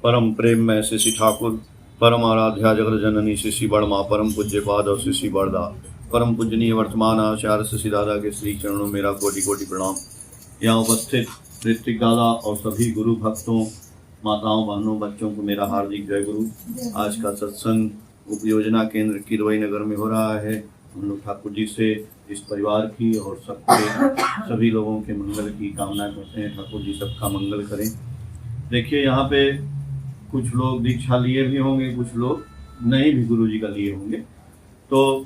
परम प्रेम में शिशि ठाकुर, परम आराध्या जगत जननी शिशि बड़मा, परम पूज्य पाद और शिशि बड़दा, परम पूजनीय वर्तमान आचार्य शिशि दादा के श्री चरणों मेरा कोटि कोटि प्रणाम। यहाँ उपस्थित ऋत्विक दादा और सभी गुरु भक्तों, माताओं, बहनों, बच्चों को मेरा हार्दिक जय गुरु। आज का सत्संग उपयोजना केंद्र किरवई नगर में हो रहा है। हम लोग ठाकुर जी से इस परिवार की और सबके सभी लोगों के मंगल की कामना करते हैं। ठाकुर जी सबका मंगल करें। देखिए, यहाँ पे कुछ लोग दीक्षा लिए भी होंगे, कुछ लोग नहीं भी गुरु जी का लिए होंगे। तो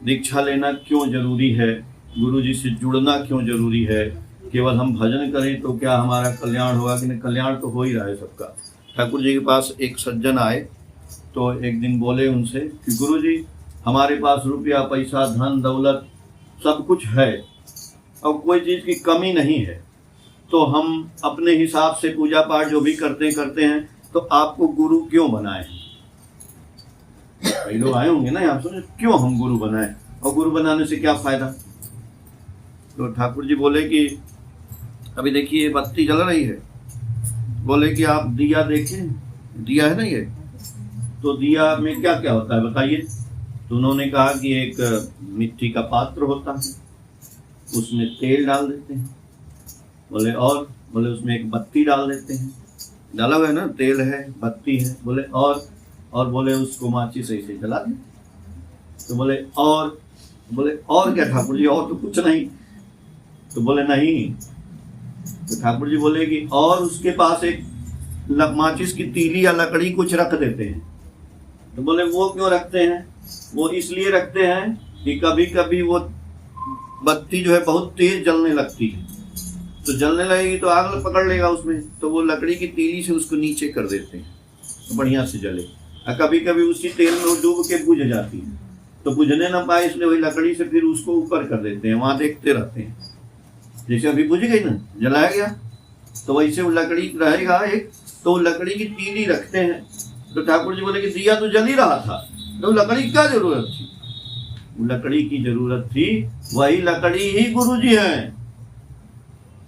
दीक्षा लेना क्यों जरूरी है, गुरु जी से जुड़ना क्यों जरूरी है? केवल हम भजन करें तो क्या हमारा कल्याण होगा कि नहीं? कल्याण तो हो ही रहा है सबका। ठाकुर जी के पास एक सज्जन आए तो एक दिन बोले उनसे कि गुरु जी, हमारे पास रुपया पैसा धन दौलत सब कुछ है और कोई चीज़ की कमी नहीं है, तो हम अपने हिसाब से पूजा पाठ जो भी करते हैं, तो आपको गुरु क्यों बनाए? कई लोग आए होंगे ना यहाँ, सोचे क्यों हम गुरु बनाए और गुरु बनाने से क्या फायदा? तो ठाकुर जी बोले कि अभी देखिए बत्ती जल रही है, बोले कि आप दिया देखें, दिया है ना ये, तो दिया में क्या क्या होता है बताइए? तो उन्होंने कहा कि एक मिट्टी का पात्र होता है, उसमें तेल डाल देते हैं। बोले और? बोले उसमें एक बत्ती डाल देते हैं। डाला हुआ है ना, तेल है, बत्ती है। बोले और बोले उसको माचिस से इसे जला दें। तो बोले और? बोले और क्या ठाकुर जी, और तो कुछ नहीं। तो बोले नहीं। तो ठाकुर जी बोले कि और उसके पास एक माचिस की तीली या लकड़ी कुछ रख देते हैं। तो बोले वो क्यों रखते हैं? वो इसलिए रखते हैं कि कभी कभी वो बत्ती जो है बहुत तेज जलने लगती है, तो जलने लगेगी तो आग पकड़ लेगा उसमें, तो वो लकड़ी की तीली से उसको नीचे कर देते हैं तो बढ़िया से जले। और कभी कभी उसी तेल में वो डूब के बुझ जाती है, तो बुझने ना पाए इसलिए वही लकड़ी से फिर उसको ऊपर कर देते हैं, वहाँ देखते रहते हैं। जैसे अभी बुझ गई ना, जलाया गया, तो वैसे वो लकड़ी रहेगा एक, तो लकड़ी की तीली रखते हैं। तो ठाकुर जी बोले कि दिया तो जल ही रहा था, तो लकड़ी की क्या जरूरत थी? लकड़ी की जरूरत थी, वही लकड़ी ही गुरु जी है।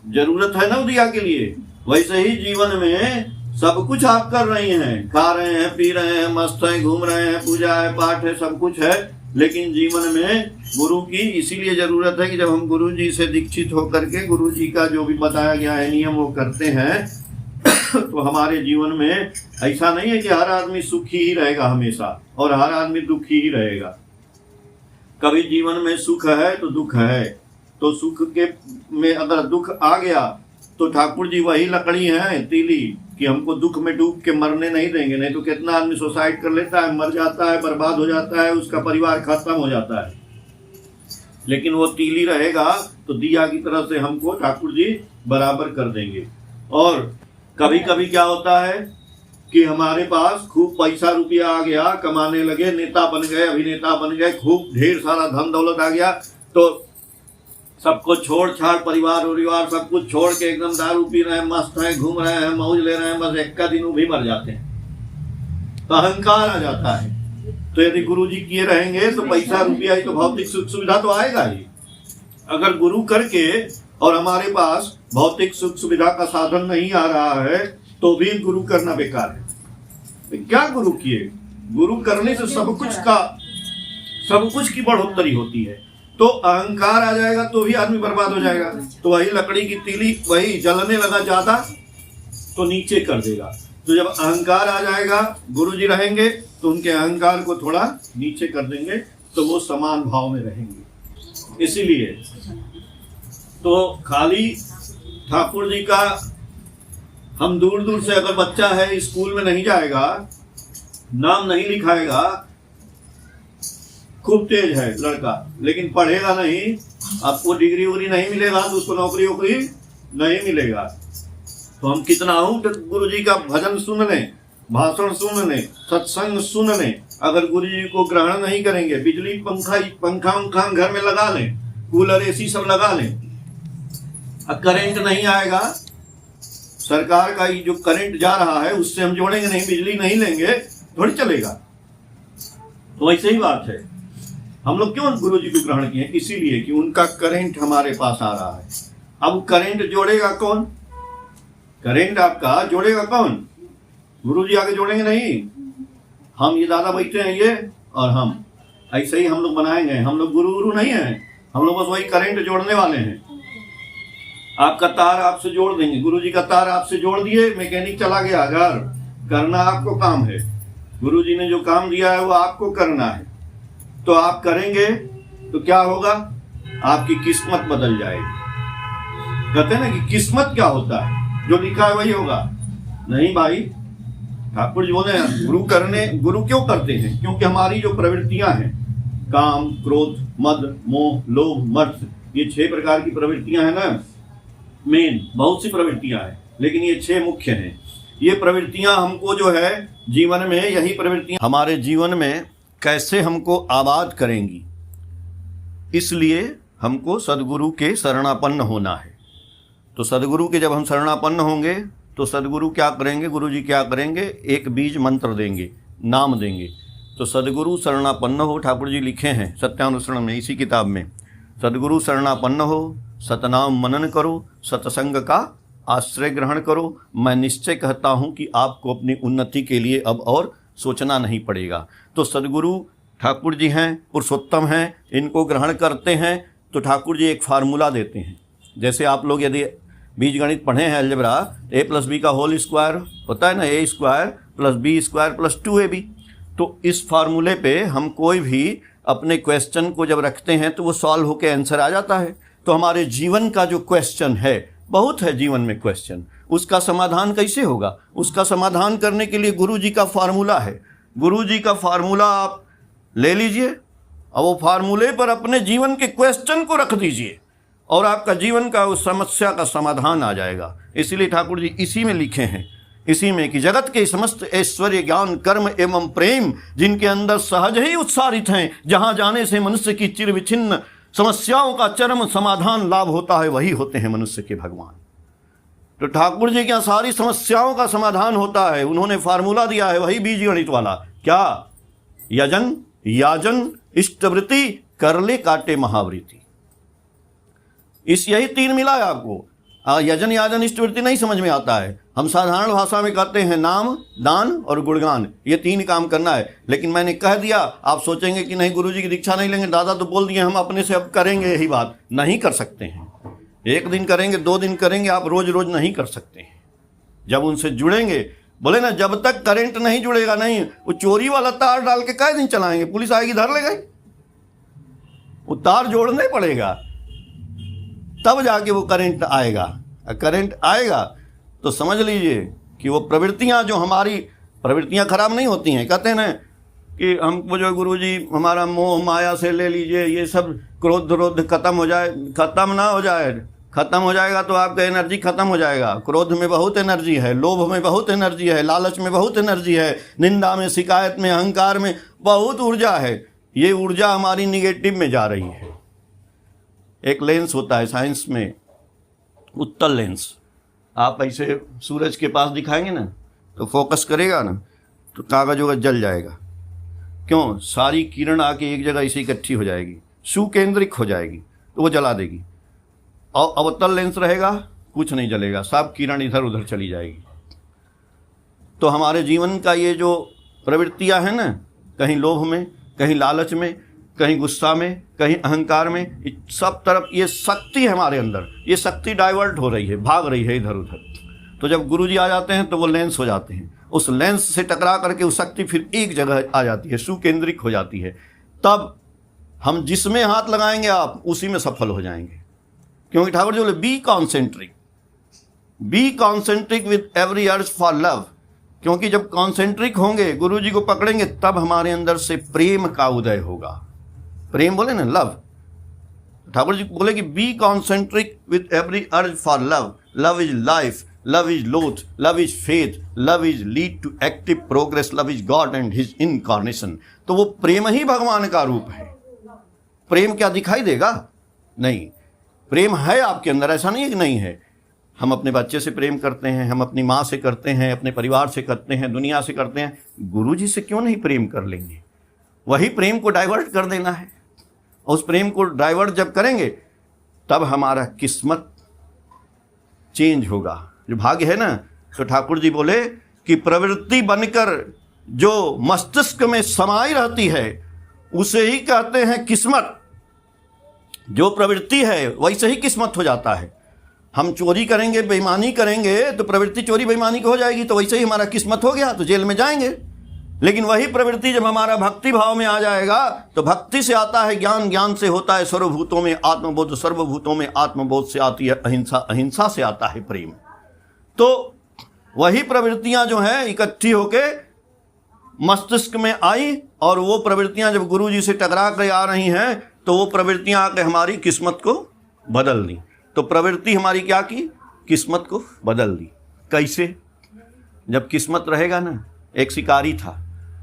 जरूरत है ना दिया के लिए। वैसे ही जीवन में सब कुछ आप कर रही हैं, खा रहे हैं, पी रहे हैं, मस्त हैं, घूम रहे हैं, पूजा है, पाठ है, सब कुछ है, लेकिन जीवन में गुरु की इसीलिए जरूरत है कि जब हम गुरु जी से दीक्षित होकर के गुरु जी का जो भी बताया गया है नियम वो करते हैं तो हमारे जीवन में ऐसा नहीं है कि हर आदमी सुखी ही रहेगा हमेशा और हर आदमी दुखी ही रहेगा। कभी जीवन में सुख है तो दुख है, तो सुख के में अगर दुख आ गया तो ठाकुर जी वही लकड़ी है, तीली, कि हमको दुख में डूब के मरने नहीं देंगे। नहीं तो कितना आदमी सुसाइड कर लेता है, मर जाता है, बर्बाद हो जाता है, उसका परिवार खत्म हो जाता है। लेकिन वो तीली रहेगा तो दिया की तरह से हमको ठाकुर जी बराबर कर देंगे। और कभी कभी क्या होता है कि हमारे पास खूब पैसा रुपया आ गया, कमाने लगे, नेता बन गए, अभिनेता बन गए, खूब ढेर सारा धन दौलत आ गया, तो सबको छोड़ छाड़, परिवार उरिवार सब कुछ छोड़ के एकदम दारू पी रहे हैं, मस्त हैं, घूम रहे हैं, मौज ले रहे हैं, बस एक का दिन वो भी मर जाते हैं, तो अहंकार आ जाता है। तो यदि गुरु जी किए रहेंगे तो पैसा रुपया ही तो भौतिक सुख सुविधा तो आएगा ही। अगर गुरु करके और हमारे पास भौतिक सुख सुविधा का साधन नहीं आ रहा है तो भी गुरु करना बेकार है। क्या गुरु किए? गुरु करने से सब कुछ की बढ़ोतरी होती है। तो अहंकार आ जाएगा तो भी आदमी बर्बाद हो जाएगा। तो वही लकड़ी की तीली वही जलने लगा ज्यादा तो नीचे कर देगा। तो जब अहंकार आ जाएगा, गुरु जी रहेंगे तो उनके अहंकार को थोड़ा नीचे कर देंगे, तो वो समान भाव में रहेंगे। इसीलिए तो खाली ठाकुर जी का, हम दूर दूर से अगर बच्चा है स्कूल में नहीं जाएगा, नाम नहीं लिखाएगा, खूब तेज है लड़का, लेकिन पढ़ेगा नहीं, आपको डिग्री उग्री नहीं मिलेगा, तो उसको नौकरी वोकरी नहीं मिलेगा। तो हम कितना हूँ गुरु जी का भजन सुन लें, भाषण सुन लें, सत्संग सुन लें, अगर गुरु जी को ग्रहण नहीं करेंगे, बिजली पंखा घर में लगा लें, कूलर एसी सब लगा लें, करंट नहीं आएगा, सरकार का जो करंट जा रहा है उससे हम जोड़ेंगे नहीं, बिजली नहीं लेंगे, थोड़ी चलेगा। तो वैसे ही बात है, हम लोग क्यों गुरु जी को ग्रहण किए? इसीलिए कि उनका करंट हमारे पास आ रहा है। अब करंट जोड़ेगा कौन? करंट आपका जोड़ेगा कौन? गुरुजी आके जोड़ेंगे नहीं। हम ये दादा बैठे हैं ये, और हम ऐसे ही हम लोग बनाएंगे। हम लोग गुरु नहीं हैं, हम लोग बस वही करंट जोड़ने वाले हैं। आपका तार आपसे जोड़ देंगे, गुरुजी का तार आपसे जोड़ दिए, मैकेनिक चला गया घर। करना आपको काम है, गुरुजी ने जो काम दिया है वो आपको करना है। तो आप करेंगे तो क्या होगा? आपकी किस्मत बदल जाएगी। कहते हैं ना कि किस्मत क्या होता है, जो लिखा है वही होगा। नहीं भाई, ठाकुर जी बोले गुरु क्यों करते हैं? क्योंकि हमारी जो प्रवृत्तियां हैं, काम, क्रोध, मद, मोह, लोभ, मत्सर, ये 6 प्रकार की प्रवृत्तियां हैं ना। मेन बहुत सी प्रवृत्तियां हैं, लेकिन ये 6 मुख्य हैं। ये प्रवृत्तियां हमको जो है जीवन में, यही प्रवृत्तियां हमारे जीवन में कैसे हमको आबाद करेंगी, इसलिए हमको सदगुरु के शरणापन्न होना है। तो सदगुरु के जब हम शरणापन्न होंगे तो सदगुरु क्या करेंगे? गुरु जी क्या करेंगे? एक बीज मंत्र देंगे, नाम देंगे। तो सदगुरु शरणापन्न हो, ठाकुर जी लिखे हैं सत्यानुसरण में, इसी किताब में, सदगुरु शरणापन्न हो, सतनाम मनन करो, सत्संग का आश्रय ग्रहण करो। मैं निश्चय कहता हूँ कि आपको अपनी उन्नति के लिए अब और सोचना नहीं पड़ेगा। तो सदगुरु ठाकुर जी हैं, पुरुषोत्तम हैं, इनको ग्रहण करते हैं तो ठाकुर जी एक फार्मूला देते हैं। जैसे आप लोग यदि बीजगणित पढ़े हैं, अलजेब्रा, a+b का होल स्क्वायर होता है ना, a² + b² + 2ab। तो इस फार्मूले पे हम कोई भी अपने क्वेश्चन को जब रखते हैं तो वो सॉल्व होकर आंसर आ जाता है। तो हमारे जीवन का जो क्वेश्चन है, बहुत है जीवन में क्वेश्चन, उसका समाधान कैसे होगा? उसका समाधान करने के लिए गुरु जी का फार्मूला है। गुरु जी का फार्मूला आप ले लीजिए और वो फार्मूले पर अपने जीवन के क्वेश्चन को रख दीजिए और आपका जीवन का उस समस्या का समाधान आ जाएगा। इसीलिए ठाकुर जी इसी में लिखे हैं, इसी में कि जगत के समस्त ऐश्वर्य, ज्ञान, कर्म एवं प्रेम जिनके अंदर सहज ही उत्सारित हैं, जहाँ जाने से मनुष्य की चिर विच्छिन्न समस्याओं का चरम समाधान लाभ होता है, वही होते हैं मनुष्य के भगवान। तो ठाकुर जी के यहाँ सारी समस्याओं का समाधान होता है। उन्होंने फार्मूला दिया है, वही बीज गणित वाला। क्या? यजन, याजन, इष्टवृत्ति, करले काटे महावृत्ति। इस यही 3 मिला है आपको। यजन, याजन, इष्टवृत्ति नहीं समझ में आता है। हम साधारण भाषा में कहते हैं नाम, दान और गुणगान, ये 3 काम करना है। लेकिन मैंने कह दिया, आप सोचेंगे कि नहीं गुरुजी की दीक्षा नहीं लेंगे, दादा तो बोल दिए हम अपने से अब करेंगे। यही बात नहीं कर सकते हैं। 1 दिन करेंगे, 2 दिन करेंगे, आप रोज रोज नहीं कर सकते हैं। जब उनसे जुड़ेंगे, बोले ना जब तक करंट नहीं जुड़ेगा नहीं, वो चोरी वाला तार डाल के कै दिन चलाएंगे? पुलिस आएगी धर लेगा। वो तार जोड़ना ही पड़ेगा, तब जाके वो करंट आएगा। करंट आएगा तो समझ लीजिए कि वो प्रवृत्तियां, जो हमारी प्रवृत्तियां खराब नहीं होती हैं। कहते हैं ना कि हमको जो गुरुजी हमारा मोह माया से ले लीजिए, ये सब क्रोध रोध खत्म हो जाए। खत्म ना हो जाए, खत्म हो जाएगा तो आपका एनर्जी खत्म हो जाएगा। क्रोध में बहुत एनर्जी है, लोभ में बहुत एनर्जी है, लालच में बहुत एनर्जी है, निंदा में, शिकायत में, अहंकार में बहुत ऊर्जा है। ये ऊर्जा हमारी निगेटिव में जा रही है। एक लेंस होता है साइंस में, उत्तल लेंस। आप ऐसे सूरज के पास दिखाएंगे ना तो फोकस करेगा ना तो कागज वगज जल जाएगा। क्यों? सारी किरण आके एक जगह ऐसे इकट्ठी हो जाएगी, सुकेंद्रिक हो जाएगी, तो वो जला देगी। और अवतल लेंस रहेगा, कुछ नहीं जलेगा, सब किरण इधर उधर चली जाएगी। तो हमारे जीवन का ये जो प्रवृत्तियां हैं ना, कहीं लोभ में, कहीं लालच में, कहीं गुस्सा में, कहीं अहंकार में, सब तरफ ये शक्ति है हमारे अंदर। ये शक्ति डाइवर्ट हो रही है, भाग रही है इधर उधर। तो जब गुरुजी आ जाते हैं तो वो लेंस हो जाते हैं, उस लेंस से टकरा करके वो शक्ति फिर एक जगह आ जाती है, सुकेंद्रिक हो जाती है। तब हम जिसमें हाथ लगाएंगे आप उसी में सफल हो जाएंगे। क्योंकि ठाकुर जी बोले be concentric with every urge for love. क्योंकि जब कॉन्सेंट्रिक होंगे, गुरु जी को पकड़ेंगे, तब हमारे अंदर से प्रेम का उदय होगा। प्रेम बोले ना, लव। ठाकुर जी बोले कि be concentric with every urge for love. Love is life, love is loth, love is faith, love is lead to active progress, love is God and his incarnation. तो वो प्रेम ही भगवान का रूप है। प्रेम क्या दिखाई देगा? नहीं, प्रेम है आपके अंदर, ऐसा नहीं है कि नहीं है। हम अपने बच्चे से प्रेम करते हैं, हम अपनी माँ से करते हैं, अपने परिवार से करते हैं, दुनिया से करते हैं। गुरु जी से क्यों नहीं प्रेम कर लेंगे? वही प्रेम को डाइवर्ट कर देना है। उस प्रेम को डाइवर्ट जब करेंगे तब हमारा किस्मत चेंज होगा, जो भाग्य है ना। तो ठाकुर जी बोले कि प्रवृत्ति बनकर जो मस्तिष्क में समाई रहती है उसे ही कहते हैं किस्मत। जो प्रवृत्ति है वैसे ही किस्मत हो जाता है। हम चोरी करेंगे, बेईमानी करेंगे तो प्रवृत्ति चोरी बेईमानी की हो जाएगी, तो वैसे ही हमारा किस्मत हो गया, तो जेल में जाएंगे। लेकिन वही प्रवृत्ति जब हमारा भक्ति भाव में आ जाएगा तो भक्ति से आता है ज्ञान, ज्ञान से होता है सर्वभूतों में आत्मबोध, सर्वभूतों में आत्मबोध से आती है अहिंसा, अहिंसा से आता है प्रेम। तो वही प्रवृत्तियां जो हैं इकट्ठी होके मस्तिष्क में आई, और वो प्रवृत्तियां जब गुरु जी से टकरा कर आ रही हैं तो वो प्रवृत्तियां आके हमारी किस्मत को बदल दी। तो प्रवृत्ति हमारी क्या की? किस्मत को बदल दी। कैसे? जब किस्मत रहेगा ना। एक शिकारी था,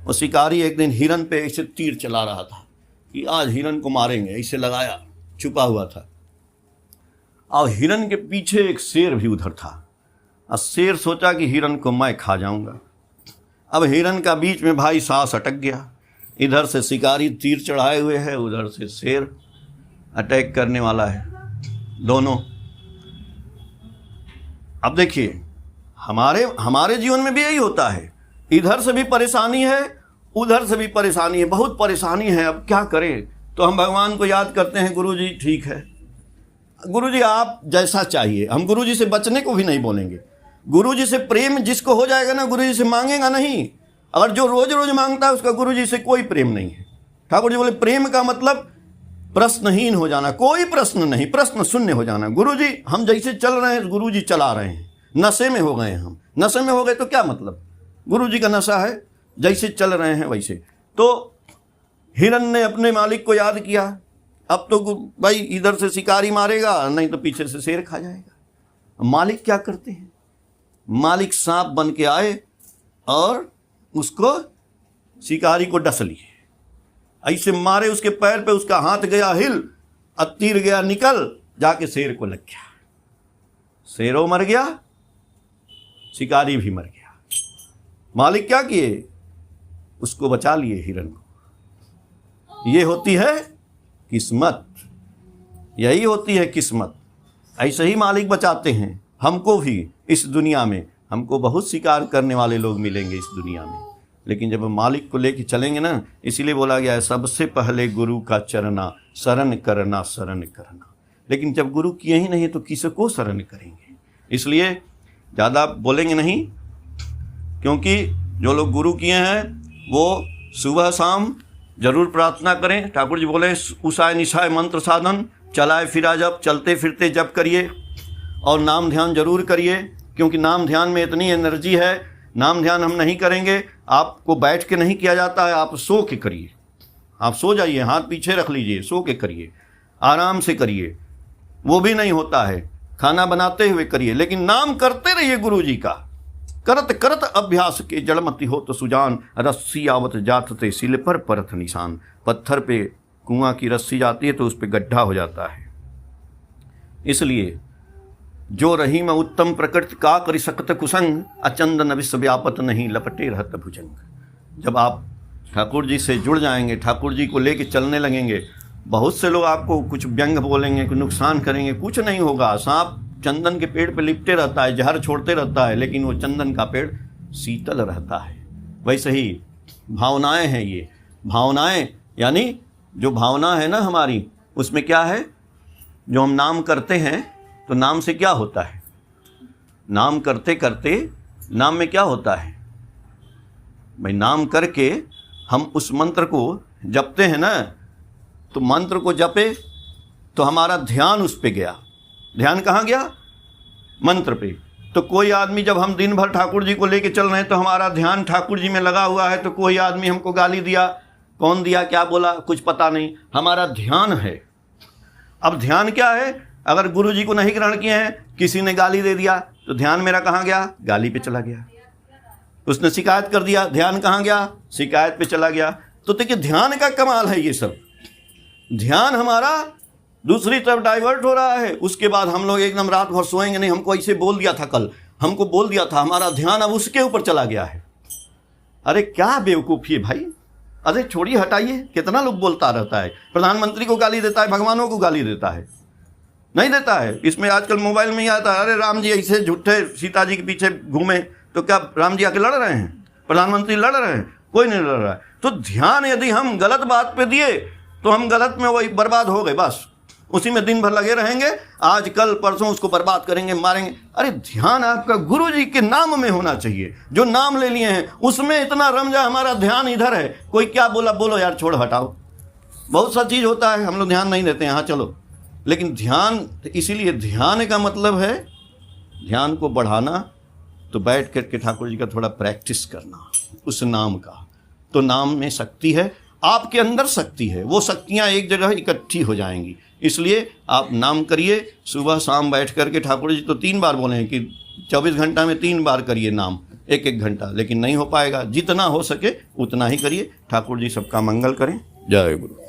वो शिकारी एक दिन हिरन पे ऐसे तीर चला रहा था कि आज हिरन को मारेंगे, ऐसे लगाया, छुपा हुआ था। और हिरन के पीछे एक शेर भी उधर था, और शेर सोचा कि हिरन को मैं खा जाऊंगा। अब हिरन का बीच में भाई सांस अटक गया, इधर से शिकारी तीर चढ़ाए हुए है, उधर से शेर अटैक करने वाला है, दोनों। अब देखिए हमारे जीवन में भी यही होता है, इधर से भी परेशानी है, उधर से भी परेशानी है, बहुत परेशानी है। अब क्या करें? तो हम भगवान को याद करते हैं, गुरु जी ठीक है, गुरु जी आप जैसा चाहिए। हम गुरु जी से बचने को भी नहीं बोलेंगे। गुरु जी से प्रेम जिसको हो जाएगा ना, गुरु जी से मांगेगा नहीं। अगर जो रोज रोज मांगता है उसका गुरु जी से कोई प्रेम नहीं है। ठाकुर जी बोले प्रेम का मतलब प्रश्नहीन हो जाना, कोई प्रश्न नहीं, प्रश्न शून्य हो जाना। गुरु जी हम जैसे चल रहे हैं गुरु जी चला रहे हैं। नशे में हो गए हम, नशे में हो गए तो क्या मतलब? गुरु जी का नशा है, जैसे चल रहे हैं वैसे। तो हिरन ने अपने मालिक को याद किया, अब तो भाई इधर से शिकारी मारेगा, नहीं तो पीछे से शेर खा जाएगा। मालिक क्या करते हैं? मालिक सांप बन के आए और उसको शिकारी को डस लिए, ऐसे मारे, उसके पैर पे उसका हाथ गया हिल, और तीर गया निकल, जाके शेर को लग गया। शेरों मर गया, शिकारी भी मर गया। मालिक क्या किए? उसको बचा लिए, हिरन को। ये होती है किस्मत, यही होती है किस्मत। ऐसे ही मालिक बचाते हैं हमको भी। इस दुनिया में हमको बहुत शिकार करने वाले लोग मिलेंगे इस दुनिया में, लेकिन जब मालिक को लेके चलेंगे ना, इसीलिए बोला गया है सबसे पहले गुरु का चरना, शरण करना, शरण करना। लेकिन जब गुरु किए ही नहीं तो किसको शरण करेंगे? इसलिए ज़्यादा बोलेंगे नहीं, क्योंकि जो लोग गुरु किए हैं वो सुबह शाम जरूर प्रार्थना करें। ठाकुर जी बोले उषाय निशाय मंत्र साधन, चलाए फिरा जब, चलते फिरते जब करिए, और नाम ध्यान जरूर करिए, क्योंकि नाम ध्यान में इतनी एनर्जी है। नाम ध्यान हम नहीं करेंगे, आपको बैठ के नहीं किया जाता है, आप सो के करिए। आप सो जाइए, हाथ पीछे रख लीजिए, सो के करिए, आराम से करिए, वो भी नहीं होता है। खाना बनाते हुए करिए, लेकिन नाम करते रहिए गुरु जी का। करत करत अभ्यास के जड़मति हो तो सुजान, रस्सी आवत जात ते सिल पर परत निशान। पत्थर पे कुआं की रस्सी जाती है तो उस पर गड्ढा हो जाता है। इसलिए जो रही में उत्तम प्रकृति का करि सकत कुसंग, अचंदन विश्व व्यापत नहीं लपटे रहत भुजंग। जब आप ठाकुर जी से जुड़ जाएंगे, ठाकुर जी को लेके चलने लगेंगे, बहुत से लोग आपको कुछ व्यंग बोलेंगे, कुछ नुकसान करेंगे, कुछ नहीं होगा। सांप चंदन के पेड़ पे लिपटे रहता है, जहर छोड़ते रहता है, लेकिन वो चंदन का पेड़ शीतल रहता है। वैसे ही भावनाएं हैं ये। भावनाएं यानी जो भावना है ना हमारी, उसमें क्या है? जो हम नाम करते हैं तो नाम से क्या होता है? नाम करते करते नाम में क्या होता है भाई? नाम करके हम उस मंत्र को जपते हैं ना, तो मंत्र को जपे तो हमारा ध्यान उस पे गया। ध्यान कहाँ गया? मंत्र पे। तो कोई आदमी, जब हम दिन भर ठाकुर जी को लेके चल रहे हैं तो हमारा ध्यान ठाकुर जी में लगा हुआ है, तो कोई आदमी हमको गाली दिया, कौन दिया, क्या बोला, कुछ पता नहीं, हमारा ध्यान है। अब ध्यान क्या है? अगर गुरु जी को नहीं ग्रहण किए हैं, किसी ने गाली दे दिया तो ध्यान मेरा कहाँ गया? गाली पे चला गया। उसने शिकायत कर दिया, ध्यान कहाँ गया? शिकायत पे चला गया। तो देखिए ध्यान का कमाल है ये सब। ध्यान हमारा दूसरी तरफ डाइवर्ट हो रहा है। उसके बाद हम लोग एकदम रात भर सोएंगे नहीं, हमको ऐसे बोल दिया था कल, हमको बोल दिया था, हमारा ध्यान अब उसके ऊपर चला गया है। अरे क्या बेवकूफ़ी है भाई! अरे छोड़िए, हटाइए। कितना लोग बोलता रहता है, प्रधानमंत्री को गाली देता है, भगवानों को गाली देता है। नहीं देता है। इसमें आजकल मोबाइल में ही आता है, अरे राम जी ऐसे झूठे सीता जी के पीछे घूमे, तो क्या राम जी आके लड़ रहे हैं? प्रधानमंत्री लड़ रहे हैं? कोई नहीं लड़ रहा है। तो ध्यान यदि हम गलत बात पे दिए तो हम गलत में वही बर्बाद हो गए, बस उसी में दिन भर लगे रहेंगे, आज कल परसों उसको बर्बाद करेंगे, मारेंगे। अरे ध्यान आपका गुरु जी के नाम में होना चाहिए, जो नाम ले लिए हैं उसमें इतना रम जाए, हमारा ध्यान इधर है। कोई क्या बोला, बोलो यार, छोड़ हटाओ। बहुत सा चीज़ होता है हम लोग ध्यान नहीं देते हैं, हाँ चलो, लेकिन ध्यान, इसीलिए ध्यान का मतलब है ध्यान को बढ़ाना। तो बैठ करके ठाकुर जी का थोड़ा प्रैक्टिस करना उस नाम का। तो नाम में शक्ति है, आपके अंदर शक्ति है, वो शक्तियाँ एक जगह इकट्ठी हो जाएंगी। इसलिए आप नाम करिए, सुबह शाम बैठ करके। ठाकुर जी तो 3 बार बोले हैं कि 24 घंटा में 3 बार करिए नाम, 1-1 घंटा, लेकिन नहीं हो पाएगा। जितना हो सके उतना ही करिए। ठाकुर जी सबका मंगल करें। जय गुरु।